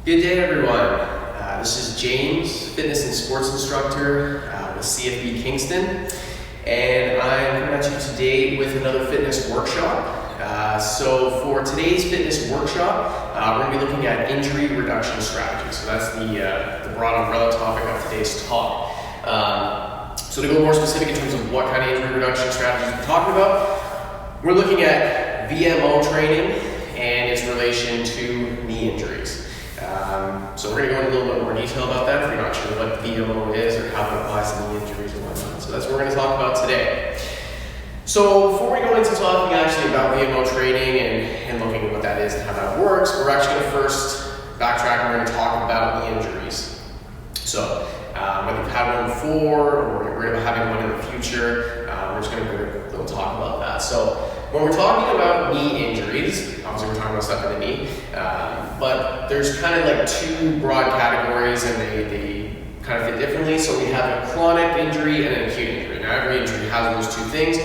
Good day, everyone. This is James, fitness and sports instructor with CFB Kingston, and I'm coming at you today with another fitness workshop. So for today's fitness workshop, we're going to be looking at injury reduction strategies. So that's the broad umbrella topic of today's talk. So to go more specific in terms of what kind of injury reduction strategies we're talking about, we're looking at VMO training and its relation to knee injuries. So we're going to go into a little bit more detail about that if you're not sure what VMO is or how it applies to knee injuries and whatnot. So that's what we're going to talk about today. So before we go into talking actually about VMO training and looking at what that is and how that works, we're actually going to first backtrack and we're going to talk about knee injuries. So whether you've had one before or you're going to be having one in the future, we're just going to do a little talk about that. So when we're talking about knee injuries, obviously we're talking about stuff in the knee, but there's kind of like two broad categories and they kind of fit differently. So we have a chronic injury and an acute injury. Now every injury has those two things.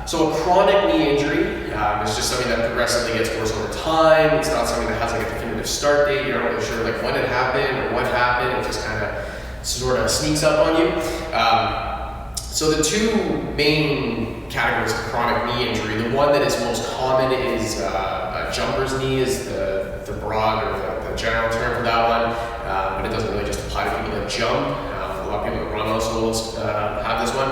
So a chronic knee injury is just something that progressively gets worse over time. It's not something that has like a definitive start date. You're not really sure like when it happened or what happened. It just kind of sort of sneaks up on you. So the two main categories of chronic knee injury, the one that is most common is a jumper's knee is the broad or the general term for that one, but it doesn't really just apply to people that jump. A lot of people that run also will have this one.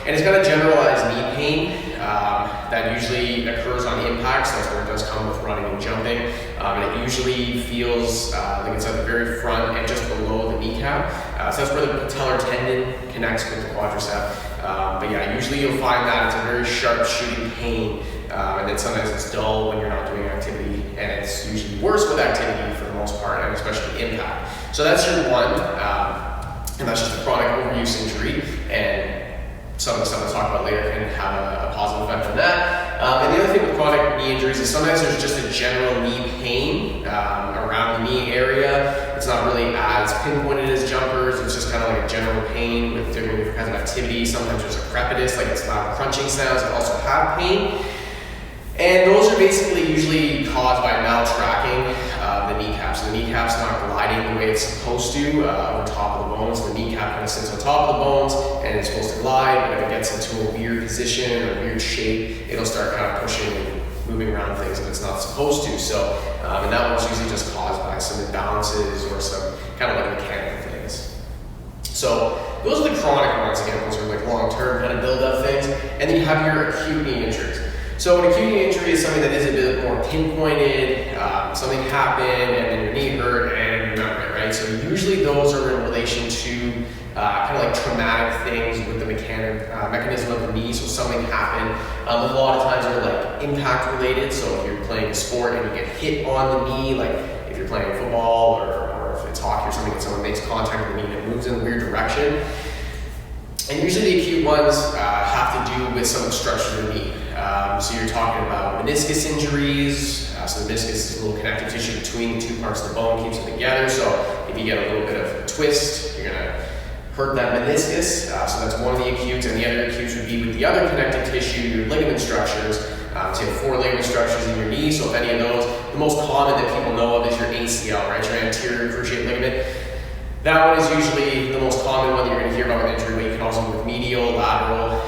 And it's got a generalized knee pain that usually occurs on impact, so that's where it does come with running and jumping. And it usually feels like it's at the very front and just below the kneecap. So that's where the patellar tendon connects with the quadricep. But yeah, usually you'll find that it's a very sharp shooting pain, and then sometimes it's dull when you're not doing activity, and it's usually worse with activity for the most part, and especially impact. So that's your one, and that's just a chronic overuse injury, and some of the stuff we'll talk about later can have a positive effect on that. And the other thing with chronic knee injuries is sometimes there's just a general knee pain around the knee area. It's not really as pinpointed as jumpers. It's just kind of like a general pain with different kinds of activity. Sometimes there's a crepitus, like it's loud crunching sounds that also have pain. And those are basically usually caused by maltracking the kneecap. So the kneecap's not gliding the way it's supposed to over top of the bones. The kneecap kind of sits on top of the bones and it's supposed to glide, but if it gets into a weird position or a weird shape, it'll start kind of pushing and moving around things that it's not supposed to. So, and that one's usually just caused by some imbalances or some kind of like mechanical things. So those are the chronic ones. Again, those are like long-term kind of build-up things. And then you have your acute knee injuries. So an acute knee injury is something that is a bit more pinpointed, something happened and then your knee hurt and you remember it, right? So usually those are in relation to kind of like traumatic things with the mechanism of the knee. So something happened. A lot of times they're like impact related. So if you're playing a sport and you get hit on the knee, like if you're playing football or if it's hockey or something and someone makes contact with the knee and it moves in a weird direction. And usually the acute ones have to do with some structure of the knee. So you're talking about meniscus injuries. So the meniscus is a little connective tissue between the two parts of the bone, keeps it together. So if you get a little bit of a twist, you're gonna hurt that meniscus. So that's one of the acutes, and the other acutes would be with the other connective tissue, your ligament structures. So you have 4 ligament structures in your knee. So if any of those, the most common that people know of is your ACL, right? Your anterior cruciate ligament. That one is usually the most common one that you're going to hear about with injury, but you can also do with medial, lateral,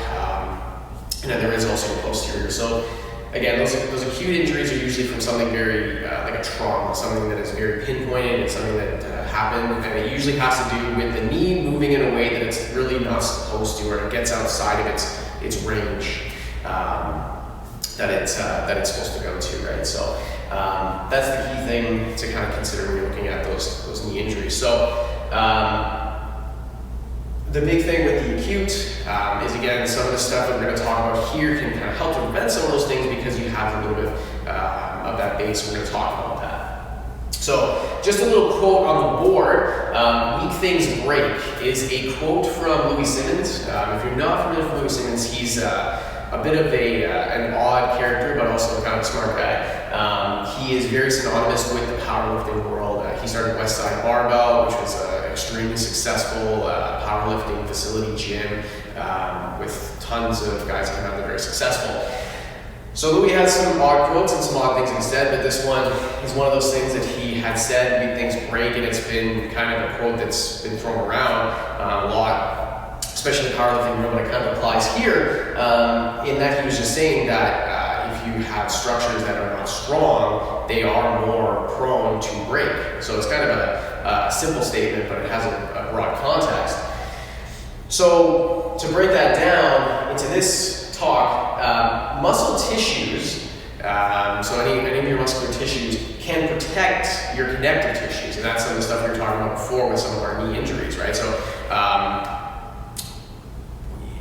and then there is also a posterior. So again, those acute injuries are usually from something very, like a trauma, something that is very pinpointed, it's something that happened, and it usually has to do with the knee moving in a way that it's really not supposed to, or it gets outside of its range that it's supposed to go to, right? So that's the key thing to kind of consider when you're looking at those knee injuries. So the big thing with the acute is, again, some of the stuff that we're going to talk about here can kind of help to prevent some of those things because you have a little bit of that base. We're going to talk about that. So just a little quote on the board. Weak things break is a quote from Louis Simmons. If you're not familiar with Louis Simmons, he's a bit of an odd character, but also kind of a smart guy. He is very synonymous with the powerlifting world. He started Westside Barbell, which was an extremely successful powerlifting facility gym with tons of guys that come out that are very successful. So Louis has some odd quotes and some odd things he said, but this one is one of those things that he had said made things break, and it's been kind of a quote that's been thrown around a lot, especially in the powerlifting room, and it kind of applies here, in that he was just saying that if you have structures that are not strong, they are more prone to break. So it's kind of a simple statement, but it has a broad context. So to break that down into this talk, muscle tissues, so any of your muscular tissues can protect your connective tissues, and that's some of the stuff we were talking about before with some of our knee injuries, right? So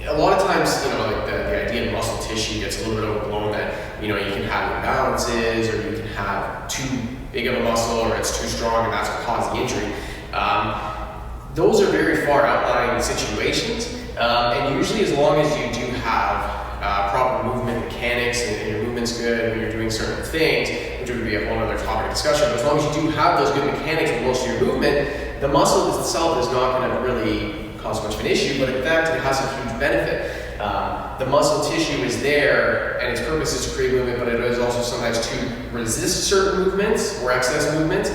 a lot of times, like the idea of muscle tissue gets a little bit overblown, that you can have imbalances, or you can have too big of a muscle, or it's too strong and that's what caused the injury. Those are very far outlying situations, and usually as long as you do have proper movement mechanics and your movement's good when you're doing certain things, which would be a whole other topic of discussion, but as long as you do have those good mechanics with most of your movement, the muscle itself is not going to really cause much of an issue, but in fact it has a huge benefit. The muscle tissue is there, and its purpose is to create movement, but it is also sometimes to resist certain movements or excess movement,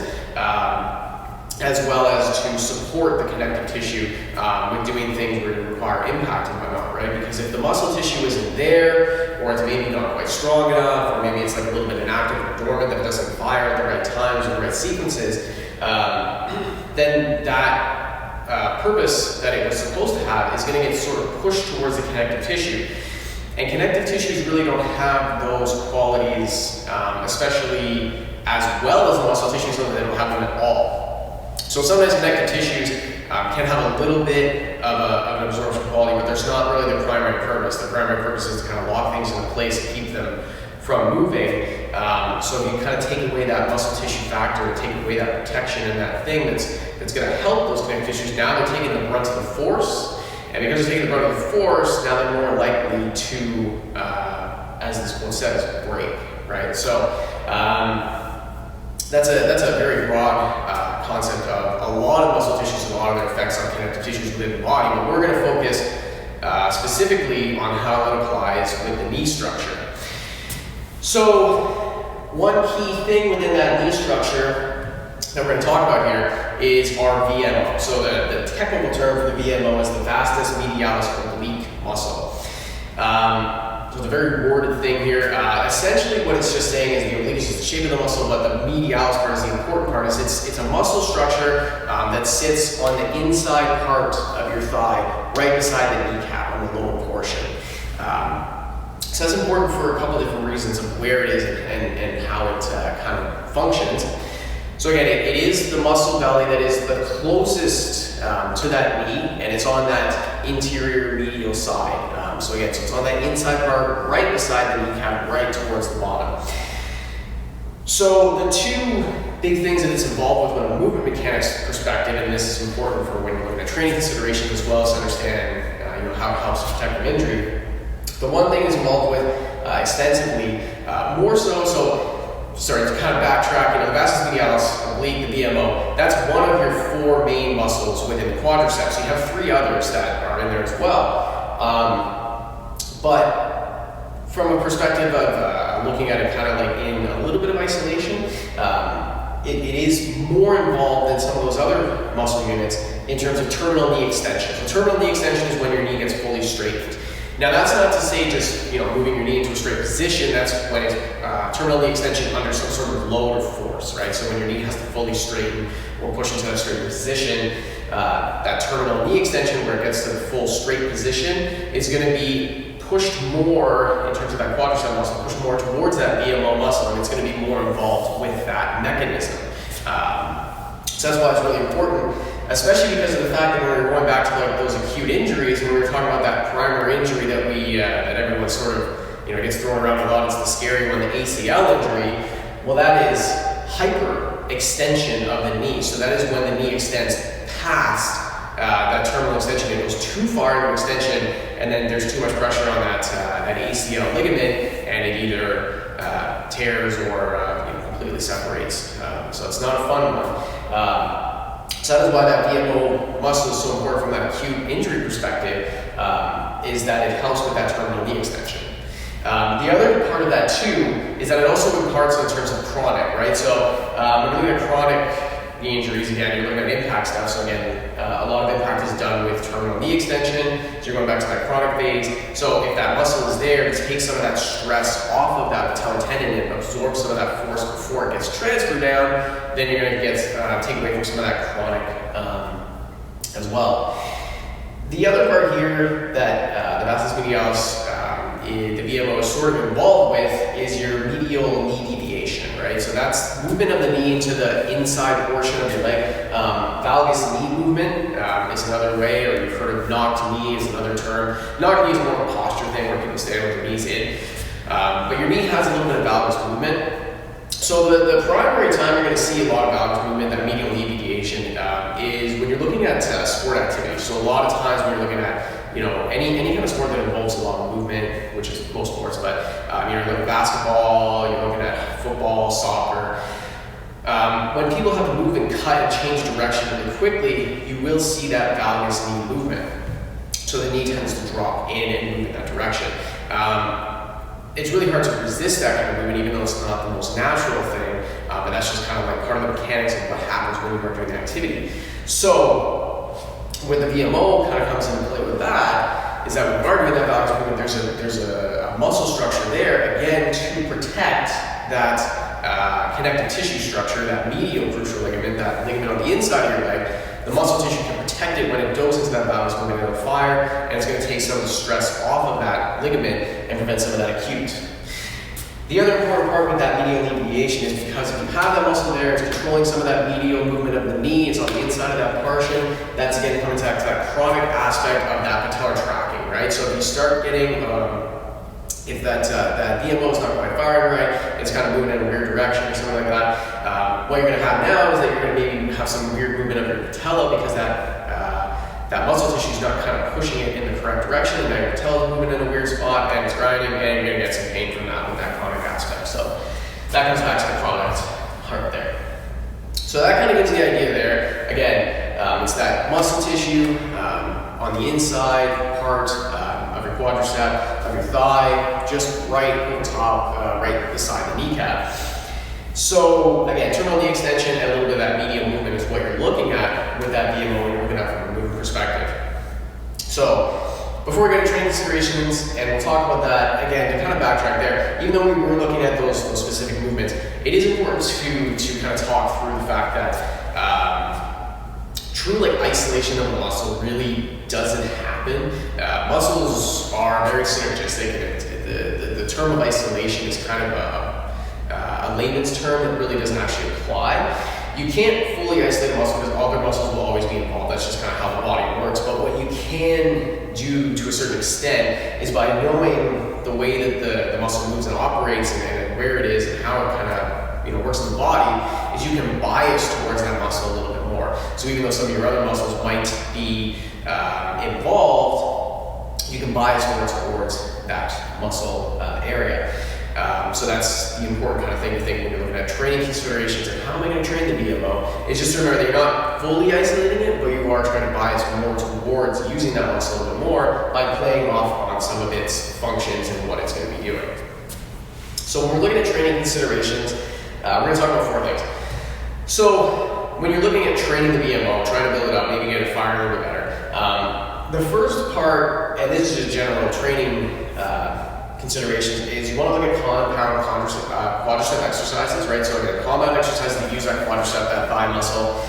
as well as to support the connective tissue with doing things where you require impact and whatnot, right? Because if the muscle tissue isn't there, or it's maybe not quite strong enough, or maybe it's like a little bit inactive or dormant that doesn't fire at the right times or the right sequences, then that purpose that it was supposed to have is going to get sort of pushed towards the connective tissue. And connective tissues really don't have those qualities, especially as well as the muscle tissue, so that they don't have them at all. So sometimes connective tissues can have a little bit of an absorption quality, but there's not really the primary purpose. The primary purpose is to kind of lock things into place and keep them from moving. So if you kind of take away that muscle tissue factor, take away that protection and that thing that's going to help those connective tissues, now they're taking the brunt of the force. And because they're taking the brunt of the force, now they're more likely to, as this quote says, break, right? So that's a very broad concept of a lot of muscle tissues and a lot of their effects on connective tissues within the body, but we're going to focus specifically on how it applies with the knee structure. So one key thing within that knee structure that we're going to talk about here is our VMO. So the technical term for the VMO is the vastus medialis oblique muscle. So it's a very worded thing here. Essentially what it's just saying is the oblique is just the shape of the muscle, but the medialis part is the important part. It's a muscle structure that sits on the inside part of your thigh, right beside the kneecap on the lower portion. So that's important for a couple different reasons of where it is and how it kind of functions. So again, it is the muscle belly that is the closest to that knee, and it's on that interior medial side. So again, so it's on that inside part, right beside the kneecap, right towards the bottom. So the two big things that it's involved with from a movement mechanics perspective, and this is important for when you're looking at training considerations as well as to understand how it helps protect from injury. The one thing is involved with extensively, more so, sorry, to kind of backtrack, the vastus medialis oblique, the VMO, that's one of your four main muscles within the quadriceps. You have three others that are in there as well. But from a perspective of looking at it kind of like in a little bit of isolation, it is more involved than some of those other muscle units in terms of terminal knee extension. So terminal knee extension is when your knee gets fully straightened. Now that's not to say just moving your knee into a straight position. That's when it's terminal knee extension under some sort of load or force, right? So when your knee has to fully straighten or push into that straight position, that terminal knee extension where it gets to the full straight position is going to be pushed more in terms of that quadricep muscle, pushed more towards that VMO muscle, and it's going to be more involved with that mechanism. So that's why it's really important, especially because of the fact that when we're going back to like those acute injuries, when we were talking about that primary injury that that everyone sort of gets thrown around a lot, it's the scary one, the ACL injury. Well, that is hyperextension of the knee. So that is when the knee extends past that terminal extension. It goes too far into extension, and then there's too much pressure on that ACL ligament, and it either tears or completely separates. So it's not a fun one. So that is why that VMO muscle is so important from that acute injury perspective, is that it helps with that terminal knee extension. The other part of that too is that it also imparts in terms of chronic, right? So when you're looking at chronic knee injuries, again, you're looking at impact stuff. So again, a lot of impact is done with terminal knee extension. So you're going back to that chronic phase. So if that muscle is there, it takes some of that stress off of that patellar tendon and absorbs some of that force before it gets transferred down. Then you're going to get take away from some of that chronic as well. The other part here that the vastus medialis, the VMO is sort of involved with is your medial knee deviation, right? So that's movement of the knee into the inside portion of your leg. Valgus knee movement is another way, or you've heard of knocked knee is another term. Knocked knee is more of a posture thing where people stand with their knees in. But your knee has a little bit of valgus movement. So the primary time you're going to see a lot of valgus movement, that medial knee deviation, is when you're looking at sport activity. So a lot of times when you're looking at any kind of sport that involves a lot of movement, which is most sports, but you're looking at basketball, you're looking at football, soccer. When people have to move and cut and change direction really quickly, you will see that valgus knee movement. So the knee tends to drop in and move in that direction. It's really hard to resist that kind of movement, even though it's not the most natural thing, but that's just kind of like part of the mechanics of what happens when you are doing the activity. So when the VMO kind of comes into play with that, is that when you are doing that valgus movement, there's a muscle structure there, again, to protect that connective tissue structure, that medial crucial ligament, that ligament on the inside of your leg. The muscle tissue can protect it when it goes into that valgus movement, it'll fire, and it's going to take some of the stress off of that ligament and prevent some of that acute. The other important part with that medial knee deviation is because if you have that muscle there, it's controlling some of that medial movement of the knee, it's on the inside of that portion, that's again coming back to that chronic aspect of that patellar tracking, right? So if you start getting, if that VMO is not quite firing right, it's kind of moving in a weird direction or something like that, what you're going to have now is that you're going to maybe have some weird movement of your patella because that muscle tissue is not kind of pushing it in the correct direction, and now your patella is moving in a weird spot and it's grinding, and you're going to get some pain from that with that chronic aspect. So that comes back to the chronic part there. So that kind of gives the idea there. Again, it's that muscle tissue on the inside part of your quadricep, of your thigh, just right over top, right beside the kneecap. So again, terminal knee extension and a little bit of that medial movement is what you're looking at with that VMO when you're looking at it from a movement perspective. So before we get into training considerations, and we'll talk about that, again, to kind of backtrack there, even though we were looking at those specific movements, it is important to kind of talk through the fact that true isolation of a muscle really doesn't happen. Muscles are very synergistic, and the term of isolation is kind of a layman's term that really doesn't actually apply. You can't fully isolate a muscle because other muscles will always be involved. That's just kind of how the body works. But what you can do to a certain extent is by knowing the way that the muscle moves and operates and where it is and how it kind of works in the body, is you can bias towards that muscle a little bit more. So even though some of your other muscles might be involved, you can bias more towards that muscle area. So that's the important kind of thing to think when you're looking at training considerations and how am I going to train the VMO. It's just to remember that you're not fully isolating it, but you are trying to bias more towards using that muscle a little bit more by playing off on some of its functions and what it's going to be doing. So when we're looking at training considerations, we're going to talk about 4 things. So when you're looking at training the VMO, trying to build it up, maybe get it firing a little bit better. The first part, and this is just general training considerations, is you want to look at compound quadricep exercises, right? So again, compound exercises that use that quadricep, that thigh muscle.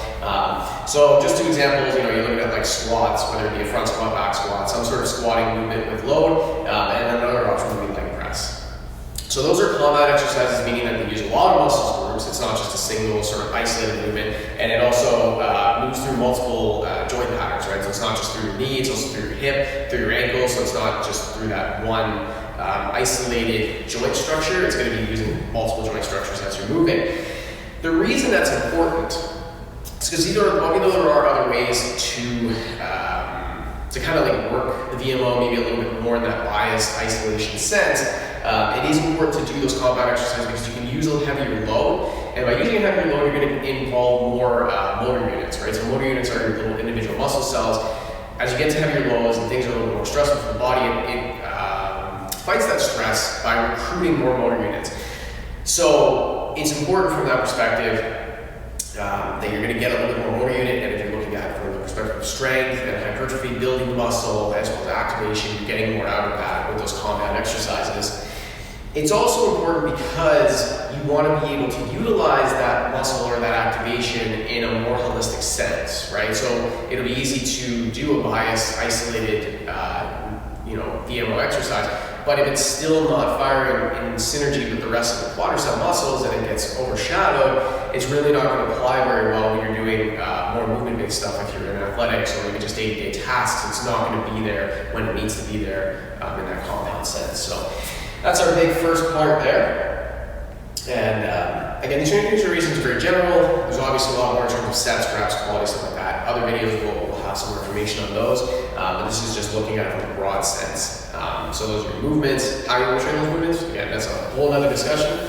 So just 2 examples, you're looking at squats, whether it be a front squat, back squat, some sort of squatting movement with load, and another option would be leg press. So those are compound exercises, meaning that they use a lot of muscle groups. It's not just a single sort of isolated movement, and it also moves through multiple joint patterns, right? So it's not just through your knee, it's also through your hip, through your ankle, so it's not just through that one isolated joint structure. It's going to be using multiple joint structures as you're moving. The reason that's important is because even though there are other ways to kind of work the VMO maybe a little bit more in that biased isolation sense, it is important to do those compound exercises because you can use a heavier load, and by using a heavier load, you're going to involve more motor units, right? So motor units are your little individual muscle cells. As you get to heavier loads and things are a little bit more stressful for the body, fights that stress by recruiting more motor units. So it's important from that perspective that you're going to get a little bit more motor unit, and if you're looking at it from the perspective of strength and hypertrophy, building muscle, as well as activation, you're getting more out of that with those compound exercises. It's also important because you want to be able to utilize that muscle or that activation in a more holistic sense, right? So it'll be easy to do a bias isolated, VMO exercise, but if it's still not firing in synergy with the rest of the quadricep muscles and it gets overshadowed, it's really not going to apply very well when you're doing more movement-based stuff. If you're in athletics or maybe just day-to-day tasks, it's not going to be there when it needs to be there in that compound sense. So that's our big first part there. And again, these training reasons are very general. There's obviously a lot more in terms of sets, reps, quality, stuff like that. Other videos will have some more information on those, but this is just looking at it from a broad sense. So those are your movements, how you want to train those movements. Again, that's a whole other discussion.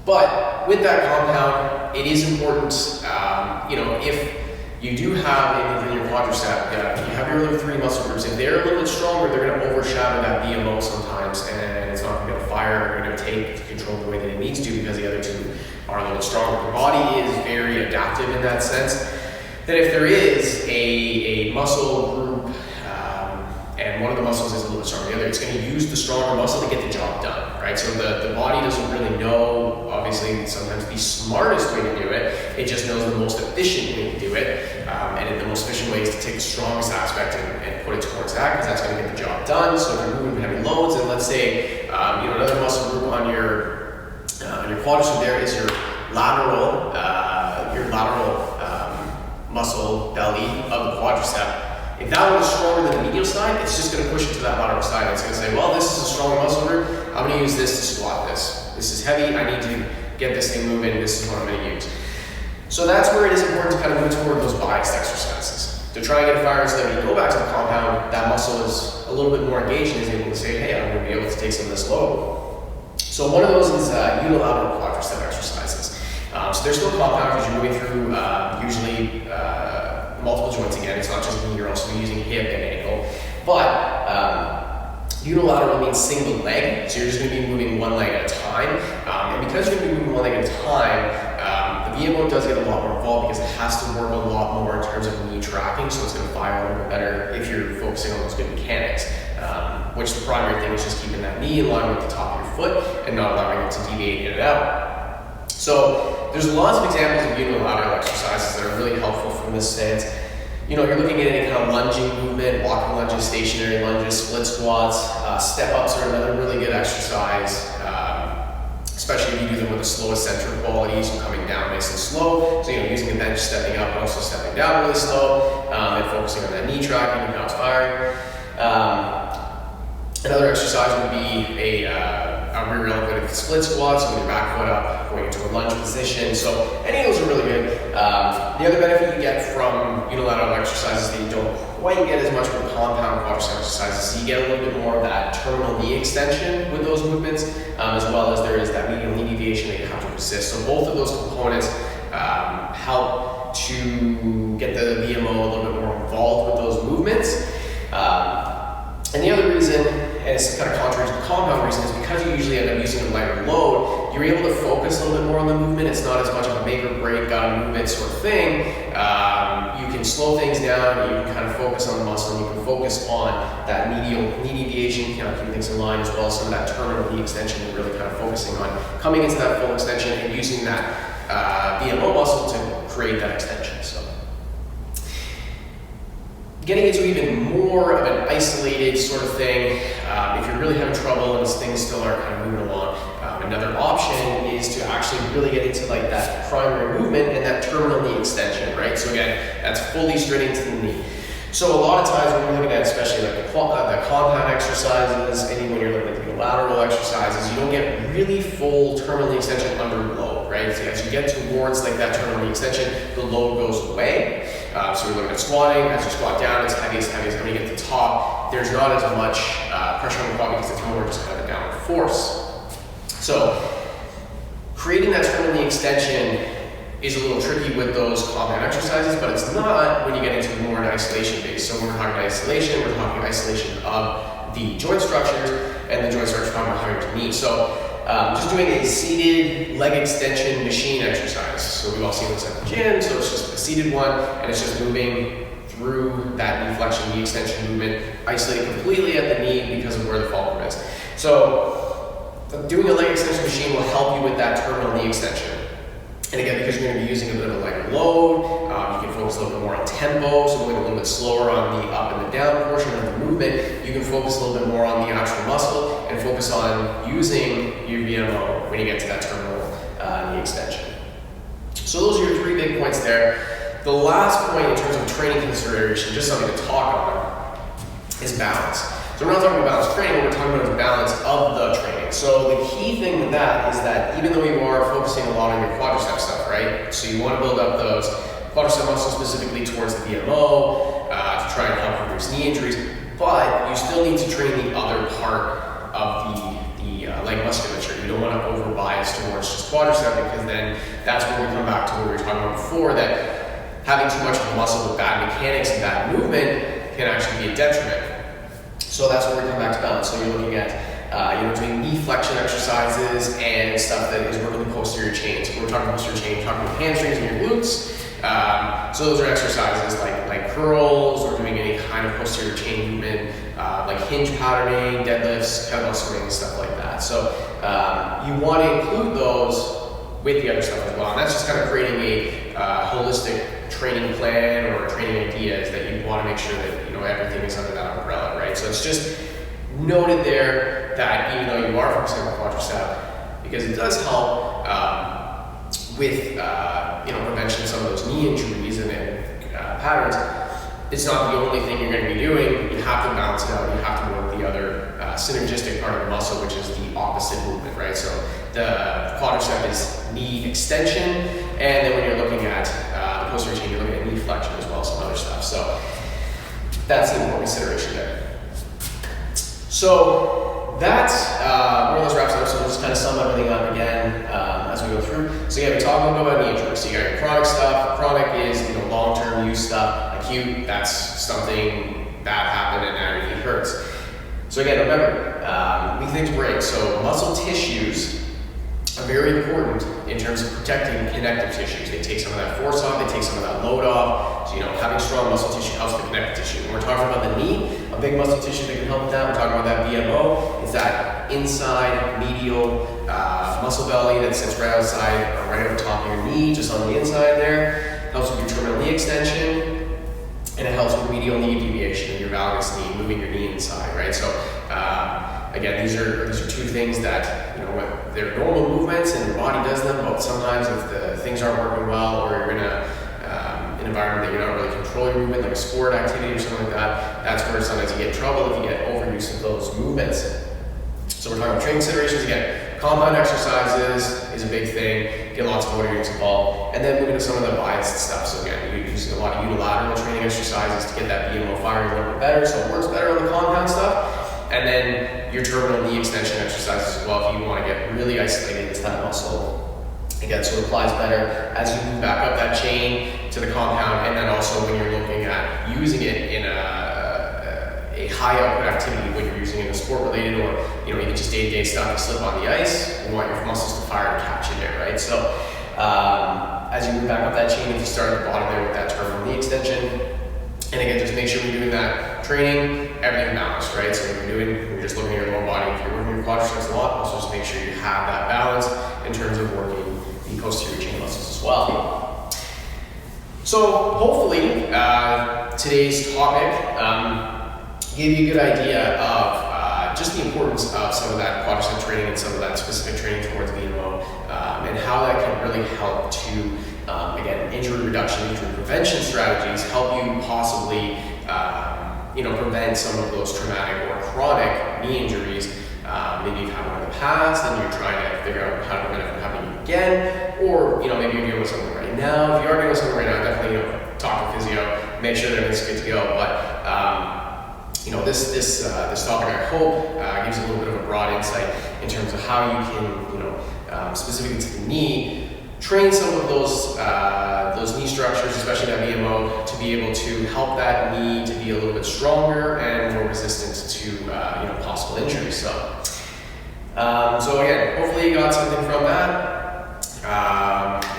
But with that compound, it is important, if you do have in your quadricep, you have your other three muscle groups. If they're a little bit stronger, they're going to overshadow that VMO sometimes, and it's not going to fire or going to take control the way that it needs to because the other two are a little bit stronger. The body is very adaptive in that sense, that if there is a muscle group and one of the muscles is a little bit stronger than the other, it's going to use the stronger muscle to get the job done, right? So the body doesn't really know, obviously, sometimes the smartest way to do it. It just knows the most efficient way to do it. And the most efficient way is to take the strongest aspect and put it towards that, because that's going to get the job done. So if you're moving heavy loads, and let's say another muscle group on your quadricep there is your lateral muscle belly of the quadricep. If that one is stronger than the medial side, it's just going to push it to that lateral side. It's going to say, well, this is a stronger muscle group. I'm going to use this to squat this. This is heavy. I need to get this thing moving. This is what I'm going to use. So that's where it is important to kind of move toward those biased exercises. To try and get a fire so that when you go back to the compound, that muscle is a little bit more engaged and is able to say, hey, I'm going to be able to take some of this load. So one of those is unilateral quadricep exercises. So they're still compound because you're moving through usually multiple joints again. It's not just knee, you're also using hip and ankle. But unilateral means single leg, so you're just going to be moving one leg at a time. And because you're going to be moving one leg at a time, the VMO does get a lot more involved because it has to work a lot more in terms of knee tracking, so it's going to fire a little bit better if you're focusing on those good mechanics. Which the primary thing is just keeping that knee in line with the top of your foot and not allowing it to deviate in and out. So there's lots of examples of unilateral exercises that are really helpful from this sense. You're looking at any kind of lunging movement, walking lunges, stationary lunges, split squats, step-ups are another really good exercise, especially if you do them with the slowest center quality, so coming down nice and slow. So using the bench, stepping up, but also stepping down really slow, and focusing on that knee tracking and how it's firing. Another exercise would be a rear elevated split squat, so with your back foot up, going into a lunge position. So any of those are really good. The other benefit you get from unilateral exercises that you don't quite get as much with compound quadricep exercises, so you get a little bit more of that terminal knee extension with those movements, as well as there is that medial knee deviation that you have to resist. So both of those components help to get the VMO a little bit more involved with those movements. And the other reason, and it's kind of contrary to the compound reason, is because you usually end up using a lighter load, you're able to focus a little bit more on the movement. It's not as much of a make or break, gotta move it sort of thing. You can slow things down, you can kind of focus on the muscle, and you can focus on that medial knee deviation, kind of keeping things in line, as well as some of that terminal knee extension, and really kind of focusing on coming into that full extension and using that VMO muscle to create that extension. So, getting into even more of an isolated sort of thing, if you're really having trouble and things still aren't kind of moving along, another option is to actually really get into like that primary movement and that terminal knee extension, right? So again, that's fully straight into the knee. So a lot of times when you're looking at especially like the compound exercises, and even when you're looking at the lateral exercises, you don't get really full terminal knee extension under load, right? So as you get towards like that terminal knee extension, the load goes away. So we're looking at squatting. As you squat down, it's heaviest. When you get to the top, there's not as much pressure on the quad because it's more just kind of a downward force. So creating that terminal knee extension is a little tricky with those compound exercises, but it's not when you get into more an isolation base. So when we're talking isolation, we're talking isolation of the joint structures, and the joint structures talking about how your knee. So just doing a seated leg extension machine exercise. So we've all seen this at the gym, so it's just a seated one, and it's just moving through that knee flexion, knee extension movement, isolated completely at the knee because of where the fulcrum is. So doing a leg extension machine will help you with that terminal knee extension. And again, because you're going to be using a bit of a lighter load, you can focus a little bit more on tempo, so going a little bit slower on the up and the down portion of the movement. You can focus a little bit more on the actual muscle and focus on using your VMO when you get to that terminal knee extension. So those are your 3 big points there. The last point in terms of training consideration, just something to talk on, is balance. So we're not talking about balance training, what we're talking about is balance of the training. So the key thing with that is that even though you are focusing a lot on your quadricep stuff, right? So you want to build up those quadricep muscles specifically towards the VMO to try and help reduce knee injuries, but you still need to train the other part of the leg musculature. You don't want to over bias towards just quadricep, because then that's where we come back to what we were talking about before, that having too much of a muscle with bad mechanics and bad movement can actually be a detriment. So that's where we come back to balance. So you're looking at doing knee flexion exercises and stuff that is working the posterior chain. So when we're talking posterior chain, we're talking about hamstrings and your glutes. So those are exercises like curls, or doing any kind of posterior chain movement, like hinge patterning, deadlifts, kettlebell swings, stuff like that. So you want to include those with the other stuff as well. And that's just kind of creating a holistic training plan or training ideas that you want to make sure that everything is under that umbrella, right? So it's just noted there that even though you are focusing on quadricep, because it does help with prevention of some of those knee injuries and patterns, it's not the only thing you're going to be doing. You have to balance it out. You have to work the other synergistic part of the muscle, which is the opposite movement, right? So the quadricep is knee extension, and then when you're looking at the posterior chain, you're looking at knee flexion as well, some other stuff. So that's the important consideration there. So that's more or less wraps it up. So we'll just kind of sum everything up again as we go through. So yeah, we talked a little bit about knee injuries. So you got your chronic stuff. Chronic is long-term use stuff. Acute, that's something bad happened and now your knee hurts. So again, remember, these things break. So muscle tissues are very important in terms of protecting connective tissues. They take some of that force off, they take some of that load off. So having strong muscle tissue helps the connective tissue. When we're talking about the knee, a big muscle tissue that can help with that, we're talking about that VMO. It's that inside medial muscle belly that sits right outside or right over top of your knee, just on the inside there. Helps with your terminal knee extension, and it helps with medial knee deviation and your valgus knee, moving your knee inside, right? So again, these are 2 things that they're normal movements and your body does them, but sometimes if the things aren't working well, or you're in an environment that you're not really controlling your movement, like a sport activity or something like that, that's where sometimes you get in trouble if you get overuse of those movements. So we're talking about training considerations again. Compound exercises is a big thing. Get lots of motor units involved, and then moving to some of the biased stuff. So again, you're using a lot of unilateral training exercises to get that VMO firing a little bit better, so it works better on the compound stuff. And then your terminal knee extension exercises as well, if you want to get really isolated into that muscle. Again, so it applies better as you move back up that chain to the compound, and then also when you're looking at using it in a high output activity, when you're using it in a sport related or even just day-to-day stuff, to slip on the ice, you want your muscles to fire and catch you there, right? So as you move back up that chain, if you start at the bottom there with that terminal knee extension, and again, just make sure you're doing that training, everything balanced, right? So if you're just looking at your lower body, if you're working your quadriceps a lot, also just make sure you have that balance in terms of working the posterior chain muscles as well. So hopefully today's topic gave you a good idea of just the importance of some of that quadricep training and some of that specific training towards VMO, and how that can really help to, again, injury reduction, injury prevention strategies, help you possibly, prevent some of those traumatic or chronic knee injuries. Maybe you've had one in the past and you're trying to figure out how to prevent it from happening again, or maybe you're dealing with something right now. If you are dealing with something right now, definitely talk to physio, make sure that everything's good to go. But this topic, I hope, gives you a little bit of a broad insight in terms of how you can, specifically to the knee, train some of those knee structures, especially that VMO, to be able to help that knee to be a little bit stronger and more resistant to possible injuries. So again, hopefully you got something from that.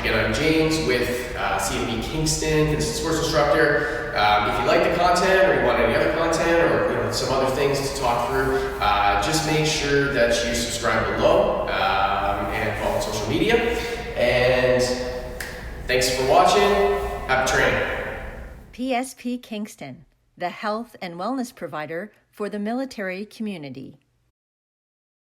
Again, I'm James with CFB Kingston, fitness and sports instructor. If you like the content or you want any other content or some other things to talk through, just make sure that you subscribe below and follow on social media. And thanks for watching. Happy training. PSP Kingston, the health and wellness provider for the military community.